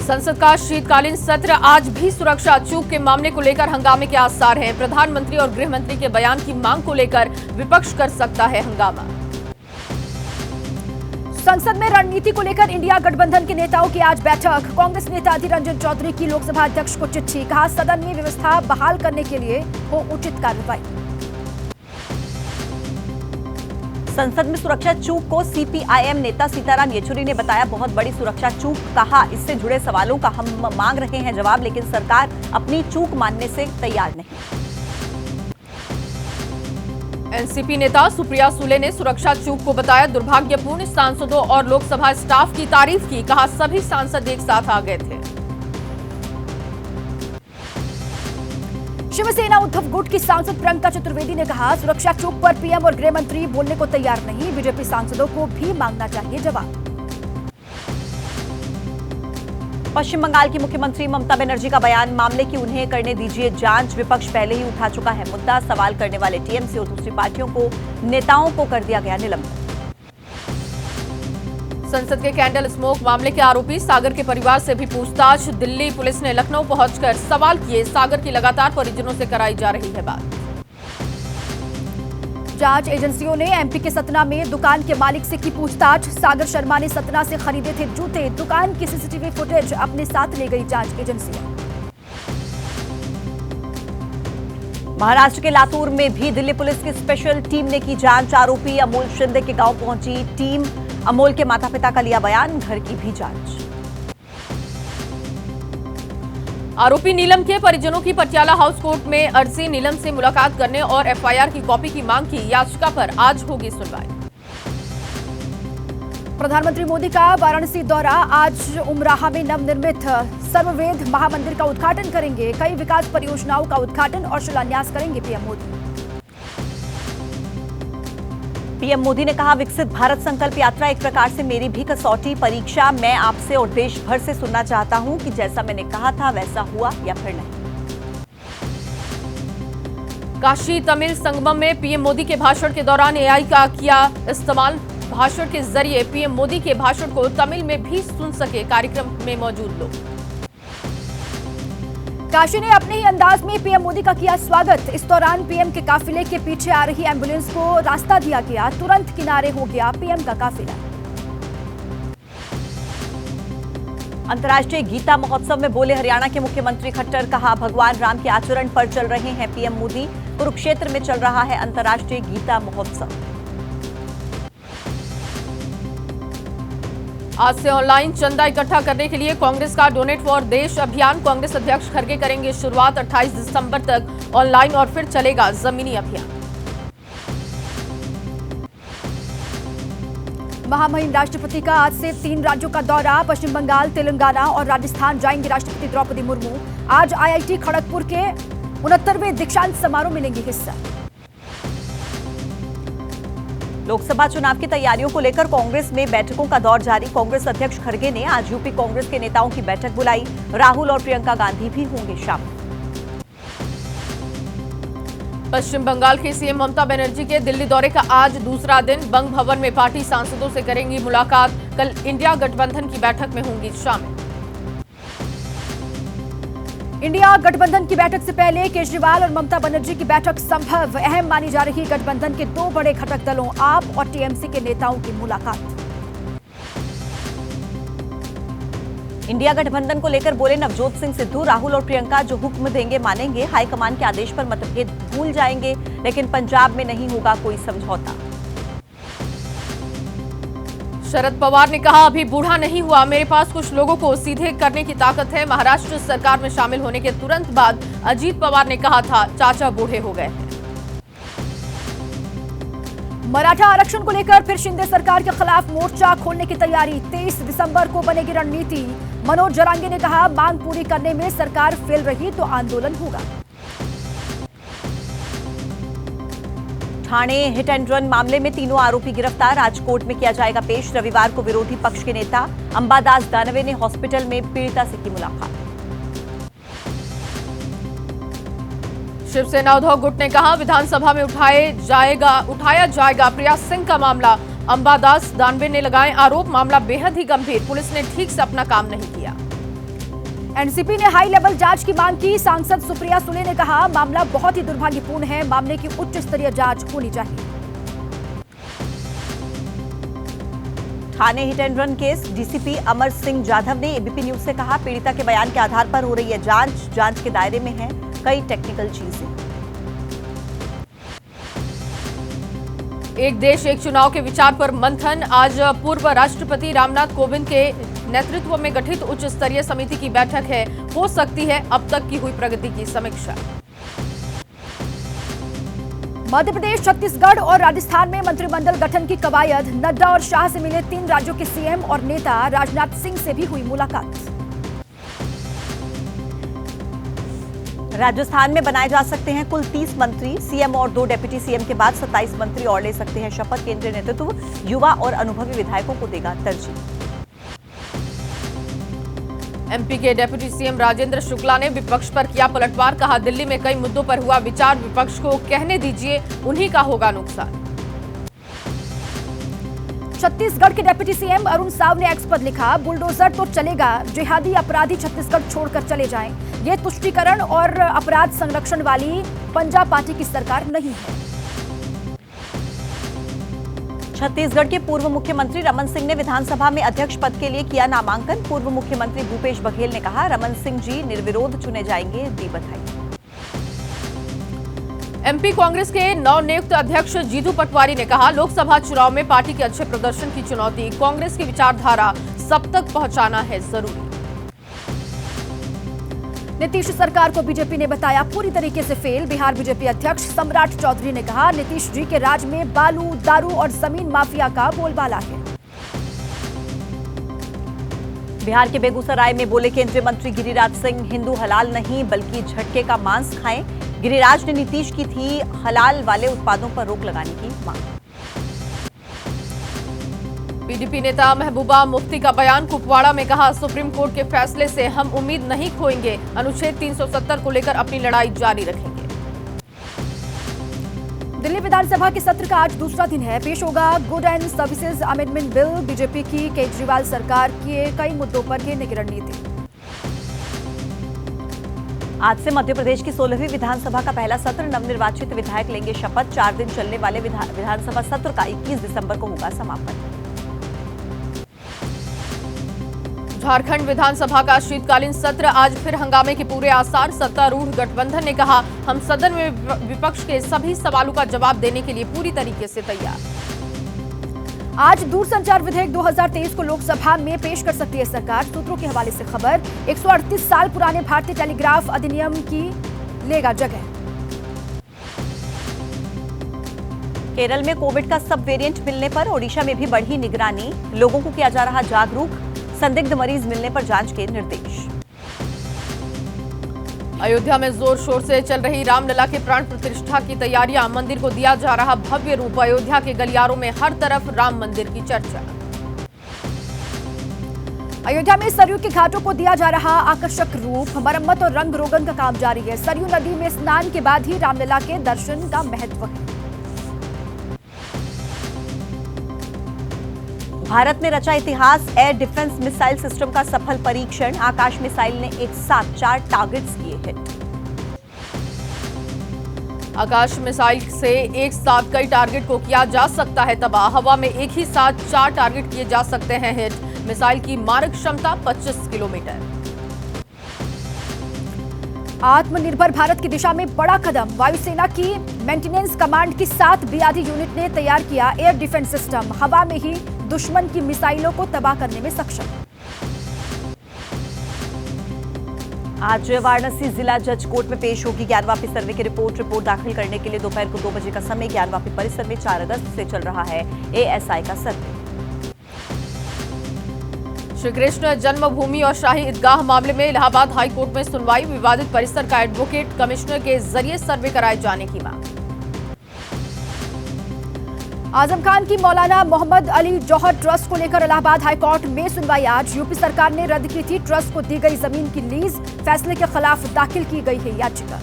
संसद का शीतकालीन सत्र आज भी सुरक्षा चूक के मामले को लेकर हंगामे के आसार हैं। प्रधानमंत्री और गृह मंत्री के बयान की मांग को लेकर विपक्ष कर सकता है हंगामा। संसद में रणनीति को लेकर इंडिया गठबंधन के नेताओं की आज बैठक। कांग्रेस नेता अधीर रंजन चौधरी की लोकसभा अध्यक्ष को चिट्ठी, कहा सदन में व्यवस्था बहाल करने के लिए हो उचित कार्रवाई। संसद में सुरक्षा चूक को सीपीआईएम नेता सीताराम येचुरी ने बताया बहुत बड़ी सुरक्षा चूक, कहा इससे जुड़े सवालों का हम मांग रहे हैं जवाब, लेकिन सरकार अपनी चूक मानने से तैयार नहीं। एनसीपी नेता सुप्रिया सुले ने सुरक्षा चूक को बताया दुर्भाग्यपूर्ण। सांसदों और लोकसभा स्टाफ की तारीफ की, कहा सभी सांसद एक साथ आ गए थे। शिवसेना उद्धव गुट की सांसद प्रियंका चतुर्वेदी ने कहा सुरक्षा चूक पर पीएम और गृह मंत्री बोलने को तैयार नहीं, बीजेपी सांसदों को भी मांगना चाहिए जवाब। पश्चिम बंगाल की मुख्यमंत्री ममता बनर्जी का बयान, मामले की उन्हें करने दीजिए जांच, विपक्ष पहले ही उठा चुका है मुद्दा, सवाल करने वाले टीएमसी और दूसरी पार्टियों को नेताओं को कर दिया गया निलंबित। संसद के कैंडल स्मोक मामले के आरोपी सागर के परिवार से भी पूछताछ। दिल्ली पुलिस ने लखनऊ पहुंचकर सवाल किए, सागर की लगातार परिजनों से कराई जा रही है बात। जांच एजेंसियों ने एमपी के सतना में दुकान के मालिक से की पूछताछ। सागर शर्मा ने सतना से खरीदे थे जूते, दुकान की सीसीटीवी फुटेज अपने साथ ले गई जांच एजेंसियां। महाराष्ट्र के लातूर में भी दिल्ली पुलिस की स्पेशल टीम ने की जांच, आरोपी अमोल शिंदे के गांव पहुंची टीम, अमोल के माता पिता का लिया बयान, घर की भी जांच। आरोपी नीलम के परिजनों की पटियाला हाउस कोर्ट में अर्जी, नीलम से मुलाकात करने और एफआईआर की कॉपी की मांग की, याचिका पर आज होगी सुनवाई। प्रधानमंत्री मोदी का वाराणसी दौरा, आज उमराहा में नवनिर्मित सर्ववेद महामंदिर का उद्घाटन करेंगे, कई विकास परियोजनाओं का उद्घाटन और शिलान्यास करेंगे पीएम मोदी। पीएम मोदी ने कहा विकसित भारत संकल्प यात्रा एक प्रकार से मेरी भी कसौटी परीक्षा, मैं आपसे और देश भर से सुनना चाहता हूं कि जैसा मैंने कहा था वैसा हुआ या फिर नहीं। काशी तमिल संगमम में पीएम मोदी के भाषण के दौरान एआई का किया इस्तेमाल, भाषण के जरिए पीएम मोदी के भाषण को तमिल में भी सुन सके कार्यक्रम में मौजूद लोग। काशी ने अपने ही अंदाज में पीएम मोदी का किया स्वागत। इस दौरान पीएम के काफिले के पीछे आ रही एम्बुलेंस को रास्ता दिया गया, तुरंत किनारे हो गया पीएम का काफिला। अंतर्राष्ट्रीय गीता महोत्सव में बोले हरियाणा के मुख्यमंत्री खट्टर, कहा भगवान राम के आचरण पर चल रहे हैं पीएम मोदी, कुरुक्षेत्र में चल रहा है अंतर्राष्ट्रीय गीता महोत्सव। आज से ऑनलाइन चंदा इकट्ठा करने के लिए कांग्रेस का डोनेट फॉर देश अभियान, कांग्रेस अध्यक्ष खड़गे करेंगे शुरुआत, 28 दिसंबर तक ऑनलाइन और फिर चलेगा जमीनी अभियान। महामहिम राष्ट्रपति का आज से 3 राज्यों का दौरा, पश्चिम बंगाल, तेलंगाना और राजस्थान जाएंगे राष्ट्रपति द्रौपदी मुर्मू। आज आईआईटी खड़गपुर के 69वें दीक्षांत समारोह में लेंगे हिस्सा। लोकसभा चुनाव की तैयारियों को लेकर कांग्रेस में बैठकों का दौर जारी, कांग्रेस अध्यक्ष खड़गे ने आज यूपी कांग्रेस के नेताओं की बैठक बुलाई, राहुल और प्रियंका गांधी भी होंगे शामिल। पश्चिम बंगाल के सीएम ममता बनर्जी के दिल्ली दौरे का आज दूसरा दिन, बंग भवन में पार्टी सांसदों से करेंगी मुलाकात, कल इंडिया गठबंधन की बैठक में होंगी शामिल। इंडिया गठबंधन की बैठक से पहले केजरीवाल और ममता बनर्जी की बैठक संभव, अहम मानी जा रही गठबंधन के 2 बड़े घटक दलों आप और टीएमसी के नेताओं की मुलाकात। इंडिया गठबंधन को लेकर बोले नवजोत सिंह सिद्धू, राहुल और प्रियंका जो हुक्म देंगे मानेंगे, हाईकमान के आदेश पर मतभेद भूल जाएंगे, लेकिन पंजाब में नहीं होगा कोई समझौता। शरद पवार ने कहा अभी बूढ़ा नहीं हुआ, मेरे पास कुछ लोगों को सीधे करने की ताकत है। महाराष्ट्र सरकार में शामिल होने के तुरंत बाद अजीत पवार ने कहा था चाचा बूढ़े हो गए हैं। मराठा आरक्षण को लेकर फिर शिंदे सरकार के खिलाफ मोर्चा खोलने की तैयारी, 23 दिसंबर को बनेगी रणनीति। मनोज जरांगे ने कहा मांग पूरी करने में सरकार फेल रही तो आंदोलन होगा। ठाणे हिट एंड रन मामले में तीनों आरोपी गिरफ्तार, आज कोर्ट में किया जाएगा पेश। रविवार को विरोधी पक्ष के नेता अंबादास दानवे ने हॉस्पिटल में पीड़िता से की मुलाकात। शिवसेना उद्धव गुट ने कहा विधानसभा में उठाया जाएगा प्रिया सिंह का मामला, अंबादास दानवे ने लगाए आरोप, मामला बेहद ही गंभीर, पुलिस ने ठीक से अपना काम नहीं किया। एनसीपी ने हाई लेवल जांच की मांग की। सांसद सुप्रिया सुले ने कहा, मामला बहुत ही दुर्भाग्यपूर्ण है, मामले की उच्च स्तरीय जांच होनी चाहिए। Thane hit and run case, DCP Amar Singh Jadhav ने एबीपी न्यूज से कहा, पीड़िता के बयान के आधार पर हो रही है जांच के दायरे में है कई टेक्निकल चीजें। एक देश एक चुनाव के विचार पर मंथन। आज पूर्व राष्ट्रपति रामनाथ कोविंद के नेतृत्व में गठित उच्च स्तरीय समिति की बैठक है। हो सकती है अब तक की हुई प्रगति की समीक्षा। मध्य प्रदेश, छत्तीसगढ़ और राजस्थान में मंत्रिमंडल गठन की कवायद। नड्डा और शाह से मिले 3 राज्यों के सीएम और नेता। राजनाथ सिंह से भी हुई मुलाकात। राजस्थान में बनाए जा सकते हैं कुल 30 मंत्री। सीएम और 2 डेप्यूटी सीएम के बाद 27 मंत्री और ले सकते हैं शपथ। केंद्रीय नेतृत्व युवा और अनुभवी विधायकों को देगा तरजीह। एमपी के डेप्यूटी सीएम राजेंद्र शुक्ला ने विपक्ष पर किया पलटवार। कहा, दिल्ली में कई मुद्दों पर हुआ विचार, विपक्ष को कहने दीजिए, उन्हीं का होगा नुकसान। छत्तीसगढ़ के डेप्यूटी सीएम अरुण साव ने एक्स पर लिखा, बुलडोजर तो चलेगा, जिहादी अपराधी छत्तीसगढ़ छोड़कर चले जाएं। ये तुष्टीकरण और अपराध संरक्षण वाली पंजाब पार्टी की सरकार नहीं है। छत्तीसगढ़ के पूर्व मुख्यमंत्री रमन सिंह ने विधानसभा में अध्यक्ष पद के लिए किया नामांकन। पूर्व मुख्यमंत्री भूपेश बघेल ने कहा, रमन सिंह जी निर्विरोध चुने जाएंगे, दी बधाई। एमपी कांग्रेस के नवनियुक्त अध्यक्ष जीतू पटवारी ने कहा, लोकसभा चुनाव में पार्टी के अच्छे प्रदर्शन की चुनौती, कांग्रेस की विचारधारा सब तक पहुंचाना है जरूरी। नीतीश सरकार को बीजेपी ने बताया पूरी तरीके से फेल। बिहार बीजेपी अध्यक्ष सम्राट चौधरी ने कहा, नीतीश जी के राज में बालू, दारू और जमीन माफिया का बोलबाला है। बिहार के बेगूसराय में बोले केंद्रीय मंत्री गिरिराज सिंह, हिंदू हलाल नहीं बल्कि झटके का मांस खाएं। गिरिराज ने नीतीश की थी हलाल वाले उत्पादों पर रोक लगाने की मांग। पीडीपी नेता महबूबा मुफ्ती का बयान। कुपवाड़ा में कहा, सुप्रीम कोर्ट के फैसले से हम उम्मीद नहीं खोएंगे, अनुच्छेद 370 को लेकर अपनी लड़ाई जारी रखेंगे। दिल्ली विधानसभा के सत्र का आज दूसरा दिन है। पेश होगा good and services amendment bill. BJP की केजरीवाल सरकार के कई मुद्दों पर घेरने की रणनीति। आज से मध्य प्रदेश की 16वीं विधानसभा का पहला सत्र। नवनिर्वाचित विधायक लेंगे शपथ। 4 दिन चलने वाले विधानसभा सत्र का 21 दिसंबर को होगा समापन। झारखंड विधानसभा का शीतकालीन सत्र। आज फिर हंगामे के पूरे आसार। सत्तारूढ़ गठबंधन ने कहा, हम सदन में विपक्ष के सभी सवालों का जवाब देने के लिए पूरी तरीके से तैयार। आज दूरसंचार विधेयक 2023 को लोकसभा में पेश कर सकती है सरकार। सूत्रों के हवाले से खबर। 138 साल पुराने भारतीय टेलीग्राफ अधिनियम की लेगा जगह। केरल में कोविड का सब वेरिएंट मिलने पर ओडिशा में भी बढ़ी निगरानी। लोगों को किया जा रहा जागरूक। संदिग्ध मरीज मिलने पर जांच के निर्देश। अयोध्या में जोर शोर से चल रही रामलला के प्राण प्रतिष्ठा की तैयारियां। मंदिर को दिया जा रहा भव्य रूप। अयोध्या के गलियारों में हर तरफ राम मंदिर की चर्चा। अयोध्या में सरयू के घाटों को दिया जा रहा आकर्षक रूप। मरम्मत और रंग रोगन का काम जारी है। सरयू नदी में स्नान के बाद ही रामलला के दर्शन का महत्व है। भारत ने रचा इतिहास। एयर डिफेंस मिसाइल सिस्टम का सफल परीक्षण। आकाश मिसाइल ने एक साथ 4 टारगेट्स किए हिट। आकाश मिसाइल से एक साथ कई टारगेट को किया जा सकता है तबाह। हवा में एक ही साथ 4 टारगेट किए जा सकते हैं हिट। मिसाइल की मारक क्षमता 25 किलोमीटर। आत्मनिर्भर भारत की दिशा में बड़ा कदम। वायुसेना की मेंटेनेंस कमांड की 7 BRD यूनिट ने तैयार किया एयर डिफेंस सिस्टम। हवा में ही दुश्मन की मिसाइलों को तबाह करने में सक्षम। आज वाराणसी जिला जज कोर्ट में पेश होगी ज्ञानवापी सर्वे की रिपोर्ट दाखिल करने के लिए दोपहर को 2 बजे का समय। ज्ञानवापी परिसर में 4 अगस्त से चल रहा है ASI का सर्वे। श्री कृष्ण जन्मभूमि और शाही ईदगाह मामले में इलाहाबाद हाई कोर्ट में सुनवाई। विवादित परिसर का एडवोकेट कमिश्नर के जरिए सर्वे कराए जाने की मांग। आजम खान की मौलाना मोहम्मद अली जौहर ट्रस्ट को लेकर इलाहाबाद हाईकोर्ट में सुनवाई आज। यूपी सरकार ने रद्द की थी ट्रस्ट को दी गई जमीन की लीज। फैसले के खिलाफ दाखिल की गई है याचिका।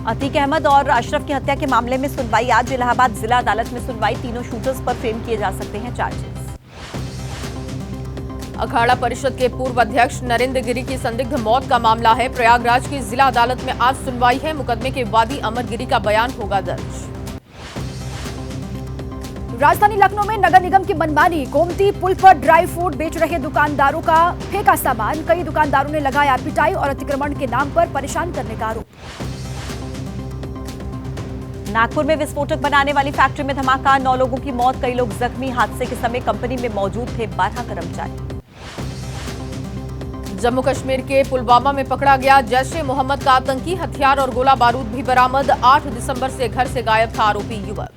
अतीक अहमद और अशरफ की हत्या के मामले में सुनवाई आज। इलाहाबाद जिला अदालत में सुनवाई। तीनों शूटर्स पर फ्रेम किए जा सकते हैं चार्जेस। अखाड़ा परिषद के पूर्व अध्यक्ष नरेंद्र गिरी की संदिग्ध मौत का मामला है। प्रयागराज की जिला अदालत में आज सुनवाई है। मुकदमे के वादी अमर गिरी का बयान होगा दर्ज। राजधानी लखनऊ में नगर निगम की मनमानी, गोमती पुल पर ड्राई फ्रूट बेच रहे दुकानदारों का फेंका सामान। कई दुकानदारों ने लगाया पिटाई और अतिक्रमण के नाम पर परेशान करने का आरोप। नागपुर में विस्फोटक बनाने वाली फैक्ट्री में धमाका, 9 लोगों की मौत, कई लोग जख्मी। हादसे के समय कंपनी में मौजूद थे 12 कर्मचारी। जम्मू कश्मीर के पुलवामा में पकड़ा गया जैश ए मोहम्मद का आतंकी, हथियार और गोला बारूद भी बरामद। 8 दिसंबर से घर से गायब था आरोपी युवक।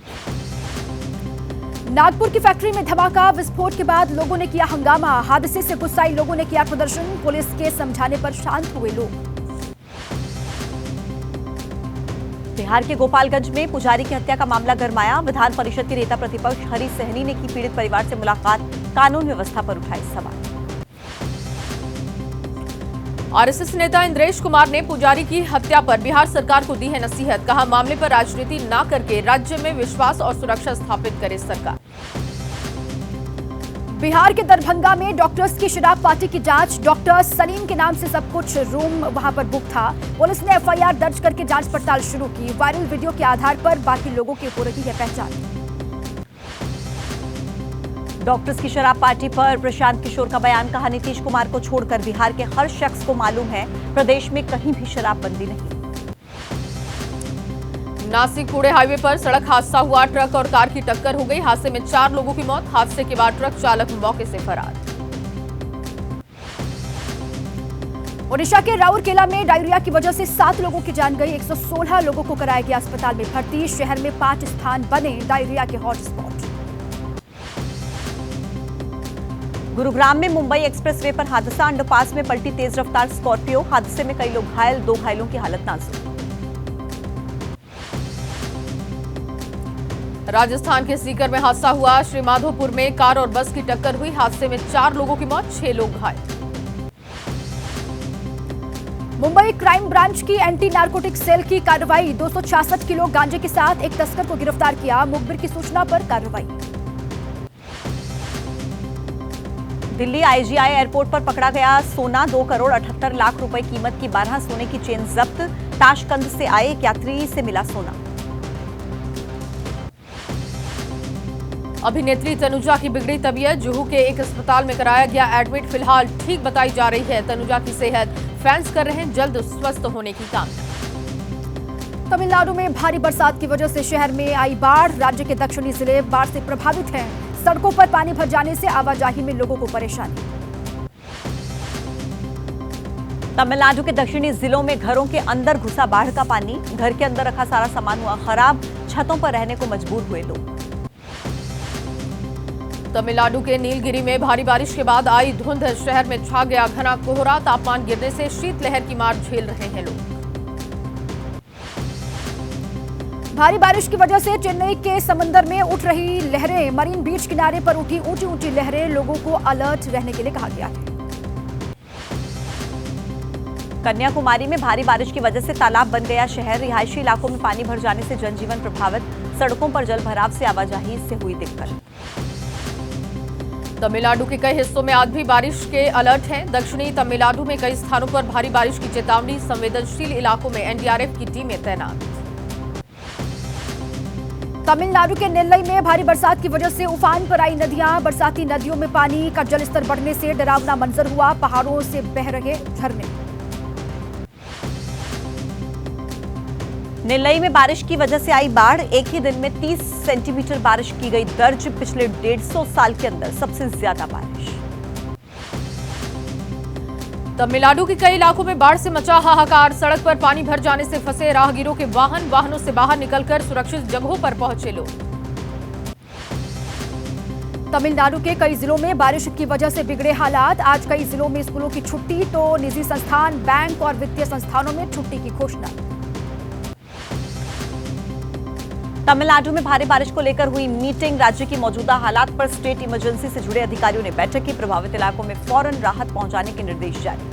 नागपुर की फैक्ट्री में धमाका, विस्फोट के बाद लोगों ने किया हंगामा। हादसे से गुस्साई लोगों ने किया प्रदर्शन, पुलिस के समझाने पर शांत हुए लोग। बिहार के गोपालगंज में पुजारी की हत्या का मामला गरमाया। विधान परिषद के नेता प्रतिपक्ष हरीश सहनी ने की पीड़ित परिवार से मुलाकात, कानून व्यवस्था पर उठाए सवाल। आरएसएस नेता इंद्रेश कुमार ने पुजारी की हत्या पर बिहार सरकार को दी है नसीहत। कहा, मामले पर राजनीति न करके राज्य में विश्वास और सुरक्षा स्थापित करे सरकार। बिहार के दरभंगा में डॉक्टर्स की शराब पार्टी की जांच, डॉक्टर सलीम के नाम से सब कुछ रूम वहां पर बुक था। पुलिस ने एफआईआर दर्ज करके जांच पड़ताल शुरू की। वायरल वीडियो के आधार पर बाकी लोगों की हो रही है पहचान। डॉक्टर्स की शराब पार्टी पर प्रशांत किशोर का बयान, कहा नीतीश कुमार को छोड़कर बिहार के हर शख्स को मालूम है प्रदेश में कहीं भी शराबबंदी नहीं। नासिक पुणे हाईवे पर सड़क हादसा हुआ, ट्रक और कार की टक्कर हो गई। हादसे में 4 लोगों की मौत। हादसे के बाद ट्रक चालक मौके से फरार। ओडिशा के राउरकेला में डायरिया की वजह से 7 लोगों की जान गई। 116 लोगों को कराया गया अस्पताल में भर्ती। शहर में 5 स्थान बने डायरिया के हॉटस्पॉट। गुरुग्राम में मुंबई एक्सप्रेसवे पर हादसा, अंडरपास में पलटी तेज रफ्तार स्कॉर्पियो। हादसे में कई लोग घायल, 2 घायलों की हालत नाजुक। राजस्थान के सीकर में हादसा हुआ। श्रीमाधोपुर में कार और बस की टक्कर हुई। हादसे में 4 लोगों की मौत, 6 लोग घायल। मुंबई क्राइम ब्रांच की एंटी नारकोटिक सेल की कार्रवाई, 266 किलो गांजे के साथ एक तस्कर को गिरफ्तार किया। मुखबिर की सूचना पर कार्रवाई। दिल्ली आईजीआई एयरपोर्ट पर पकड़ा गया सोना, 2 करोड़ 78 लाख रुपए कीमत की 12 सोने की चेन जब्त। ताशकंद से आए एक यात्री से मिला सोना। अभिनेत्री तनुजा की बिगड़ी तबीयत, जुहू के एक अस्पताल में कराया गया एडमिट। फिलहाल ठीक बताई जा रही है तनुजा की सेहत। फैंस कर रहे हैं जल्द स्वस्थ होने की कामना। तमिलनाडु में भारी बरसात की वजह से शहर में आई बाढ़। राज्य के दक्षिणी जिले बाढ़ से प्रभावित हैं। सड़कों पर पानी भर जाने से आवाजाही में लोगों को परेशानी। तमिलनाडु के दक्षिणी जिलों में घरों के अंदर घुसा बाढ़ का पानी। घर के अंदर रखा सारा सामान हुआ खराब, छतों पर रहने को मजबूर हुए लोग। तमिलनाडु के नीलगिरी में भारी बारिश के बाद आई धुंध, शहर में छा गया घना कोहरा। तापमान गिरने से शीतलहर की मार झेल रहे हैं लोग। भारी बारिश की वजह से चेन्नई के समंदर में उठ रही लहरें, मरीन बीच किनारे पर उठी ऊंची ऊंची लहरें, लोगों को अलर्ट रहने के लिए कहा गया है। कन्याकुमारी में भारी बारिश की वजह से तालाब बन गया शहर। रिहायशी इलाकों में पानी भर जाने से जनजीवन प्रभावित, सड़कों पर जलभराव से आवाजाही से हुई दिक्कत। तमिलनाडु के कई हिस्सों में आज भी बारिश के अलर्ट हैं। दक्षिणी तमिलनाडु में कई स्थानों पर भारी बारिश की चेतावनी। संवेदनशील इलाकों में एनडीआरएफ की टीमें तैनात। तमिलनाडु के नेल्लई में भारी बरसात की वजह से उफान पर आई नदियां। बरसाती नदियों में पानी का जलस्तर बढ़ने से डरावना मंजर हुआ। पहाड़ों से बह रहे झरने। नेल्लई में बारिश की वजह से आई बाढ़। एक ही दिन में 30 सेंटीमीटर बारिश की गई दर्ज। पिछले 150 साल के अंदर सबसे ज्यादा बारिश। तमिलनाडु के कई इलाकों में बाढ़ से मचा हाहाकार। सड़क पर पानी भर जाने से फंसे राहगीरों के वाहनों से बाहर निकलकर सुरक्षित जगहों पर पहुंचे लोग। तमिलनाडु के कई जिलों में बारिश की वजह से बिगड़े हालात। आज कई जिलों में स्कूलों की छुट्टी तो निजी संस्थान, बैंक और वित्तीय संस्थानों में छुट्टी की घोषणा। तमिलनाडु में भारी बारिश को लेकर हुई मीटिंग। राज्य की मौजूदा हालात पर स्टेट इमरजेंसी से जुड़े अधिकारियों ने बैठक की। प्रभावित इलाकों में फौरन राहत पहुंचाने के निर्देश जारी।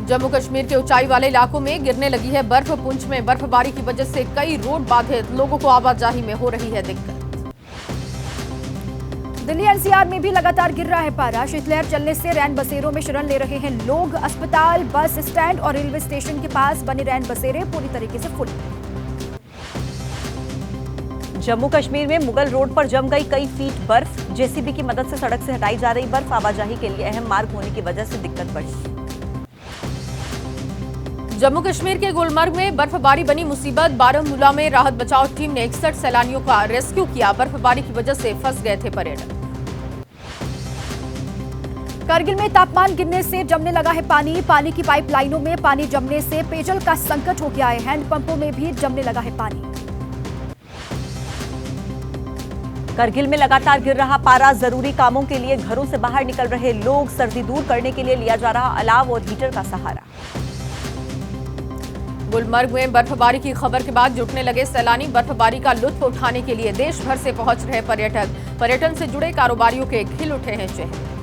जम्मू कश्मीर के ऊंचाई वाले इलाकों में गिरने लगी है बर्फ। पुंछ में बर्फबारी की वजह से कई रोड बाधित, लोगों को आवाजाही में हो रही है दिक्कत। दिल्ली एनसीआर में भी लगातार गिर रहा है पारा। शीतलहर चलने से रैन बसेरों में शरण ले रहे हैं लोग। अस्पताल, बस स्टैंड और रेलवे स्टेशन के पास बने रैन बसेरे पूरी तरीके से फुल। जम्मू कश्मीर में मुगल रोड पर जम गई कई फीट बर्फ। जेसीबी की मदद से सड़क से हटाई जा रही बर्फ। आवाजाही के लिए अहम मार्ग होने की वजह से दिक्कत बढ़ी। जम्मू कश्मीर के गुलमर्ग में बर्फबारी बनी मुसीबत। बारामूला में राहत बचाव टीम ने 61 सैलानियों का रेस्क्यू किया। बर्फबारी की वजह से फंस गए थे पर्यटक। करगिल में तापमान गिरने से जमने लगा है पानी। पानी की पाइपलाइनों में पानी जमने से पेयजल का संकट हो गया है। हैंडपंपों में भी जमने लगा है पानी। करगिल में लगातार गिर रहा पारा। जरूरी कामों के लिए घरों से बाहर निकल रहे लोग। सर्दी दूर करने के लिए लिया जा रहा अलाव और हीटर का सहारा। गुलमर्ग में बर्फबारी की खबर के बाद जुटने लगे सैलानी। बर्फबारी का लुत्फ उठाने के लिए देश भर से पहुंच रहे पर्यटक। पर्यटन से जुड़े कारोबारियों के खिल उठे हैं चेहरे।